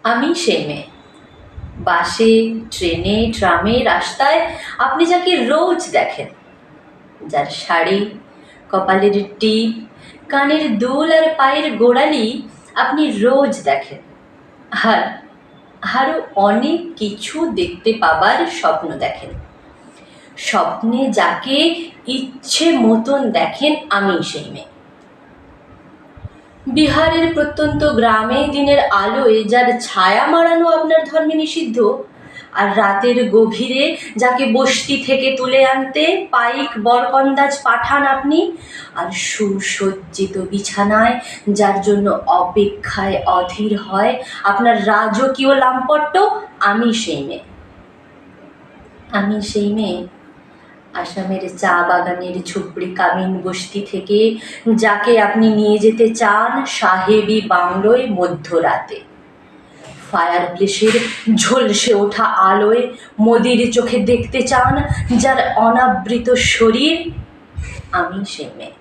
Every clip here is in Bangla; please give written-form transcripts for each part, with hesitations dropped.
আমি সেই মেয়ে। বাসে, ট্রেনে, ট্রামে, রাস্তায় আপনি যাকে রোজ দেখেন, যার শাড়ি, কপালের টিপ, কানের দুল আর পায়ের গোড়ালি আপনি রোজ দেখেন। আর আরও অনেক কিছু দেখতে পাবার স্বপ্ন দেখেন। স্বপ্নে যাকে ইচ্ছে মতন দেখেন, আমি সেই মেয়ে। বিহারের প্রত্যন্ত গ্রামে দিনের আলোয় যার ছায়া মাড়ানো আপনার ধর্মে নিষিদ্ধ, আর রাতের গভীরে যাকে বস্তি থেকে তুলে আনতে পাইক বরকন্দাজ পাঠান আপনি, আর সুসজ্জিত বিছানায় যার জন্য অপেক্ষায় অধীর হয় আপনার রাজকীয় লাম্পট্য, আমি সেই মেয়ে। আমি সেই মেয়ে আসামের চা বাগানের ঝুপড়ি কামিন বস্তি থেকে যাকে আপনি নিয়ে যেতে চান সাহেবি বাংলোয় মধ্যরাতে। ফায়ার প্লেসের ঝলসে ওঠা আলোয় মোদির চোখে দেখতে চান যার অনাবৃত শরীর, আমি সেই মেয়ে।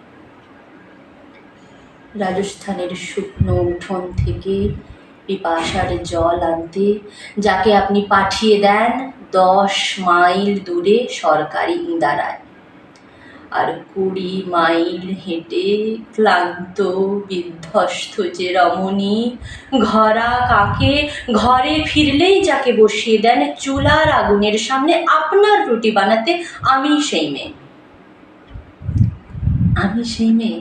রাজস্থানের শুকনো উঠোন থেকে পিপাসার জল আনতে যাকে আপনি পাঠিয়ে দেন 10 মাইল দূরে সরকারি ইন্দারায়, আর 20 মাইল হেঁটে ক্লান্ত বিধ্বস্ত যে রমণী ঘরা কাকে ঘরে ফিরলেই যাকে বসিয়ে দেন চুলার আগুনের সামনে আপনার রুটি বানাতে, আমি সেই মেয়ে। আমি সেই মেয়ে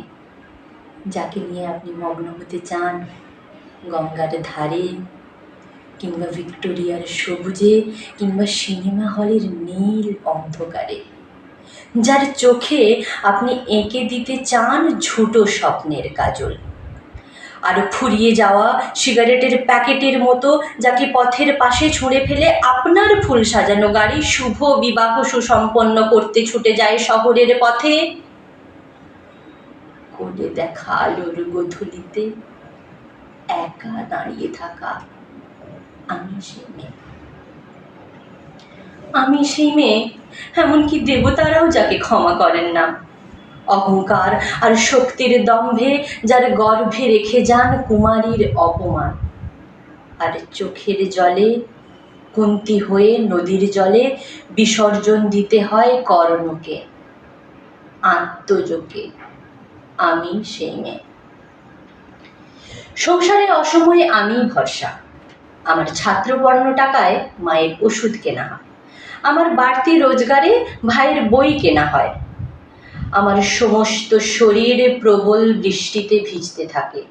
যাকে নিয়ে আপনি মগ্ন হতে চান গঙ্গার ধারে, কিংবা ভিক্টোরিয়ার সবুজে, কিংবা সিনেমা হলের নীল অন্ধকারে, যার চোখে আপনি এঁকে দিতে চান ঝুটো স্বপ্নের কাজল, আর ফুরিয়ে যাওয়া সিগারেটের প্যাকেটের মতো যাকে পথের পাশে ছুঁড়ে ফেলে আপনার ফুল সাজানো গাড়ি শুভ বিবাহ সুসম্পন্ন করতে ছুটে যায় শহরের পথে। কোলে দেখা আলোর গোধূলিতে একা দাঁড়িয়ে থাকা, আমি সেই মেয়ে। আমি সেই মেয়ে এমনকি দেবতারাও যাকে ক্ষমা করেন না, অহংকার আর শক্তির দম্ভে যার গর্ভে রেখে যান কুমারীর অপমান, আর চোখের জলে কুন্তী হয়ে নদীর জলে বিসর্জন দিতে হয় কর্ণকে, আত্মজকে, আমি সেই মেয়ে। সংসারে অসময়ে আমি ভরসা। আমার ছাত্রবর্ণ টাকায় মায়ের ওষুধ কেনা হয়, আমার বাড়তি রোজগারে ভাইয়ের বই কেনা হয়, আমার সমস্ত শরীর প্রবল বৃষ্টিতে ভিজতে থাকে।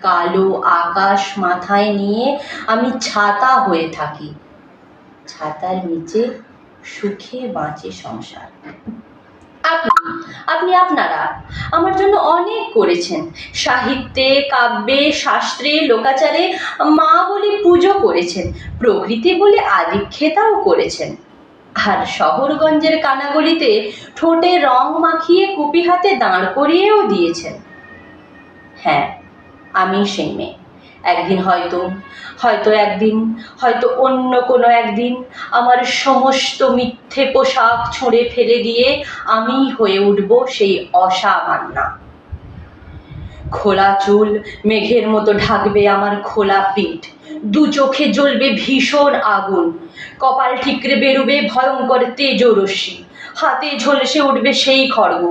কালো আকাশ মাথায় নিয়ে আমি ছাতা হয়ে থাকি, ছাতার নিচে সুখে বাঁচে সংসার। আপনি আপনারা আমার জন্য অনেক করেছেন, সাহিত্যে, কাব্যে, শাস্ত্রে, লোকাচারে মা বলে পুজো করেছেন, প্রকৃতি বলে আদিক্ষেতাও করেছেন, আর শহরগঞ্জের কানাগলিতে ঠোঁটে রং মাখিয়ে কুপি হাতে দাঁড় করিয়েও দিয়েছেন। হ্যাঁ, আমি সেই মেয়ে। একদিন হয়তো একদিন, হয়তো অন্য কোনো একদিন আমার সমস্ত মিথ্যে পোশাক ছুঁড়ে ফেলে দিয়ে আমি হয়ে উঠব সেই অসামান্যা। খোলা চুল মেঘের মতো ঢাকবে আমার খোলা পিঠ, দু চোখে জ্বলবে ভীষণ আগুন, কপাল ঠিকরে বেরোবে ভয়ঙ্কর তেজরশ্মি, হাতে ঝলসে উঠবে সেই খড়গ,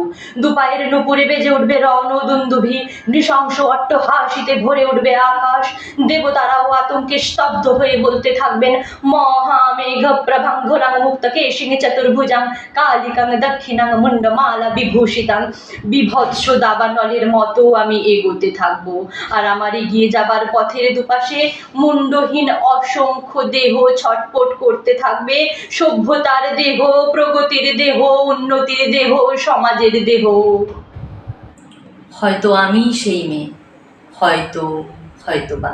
দুপায়ের নুপুরে বেজে উঠবে রণদুন্দুভি, নৃশংস অট্টহাসিতে ভরে উঠবে আকাশ, দেবতারাও আতঙ্কে স্তব্ধ হয়ে বলতে থাকবেন মহামেঘ প্রভাঙ্গরাং মুক্ত কেশিনী চতুর্ভুজাং কালিকাং দক্ষিণাং মুন্ডমালা বিভূষিতাং। বিভৎস দাবানলের মতো আমি এগোতে থাকবো, আর আমার এগিয়ে যাবার পথের দুপাশে মুন্ডহীন অসংখ্য দেহ ছটপট করতে থাকবে, সভ্যতার দেহ, প্রগতির দেহ, উন্নতির দেহ, সমাজের দেহ। হয়তো আমি সেই মেয়ে, হয়তো বা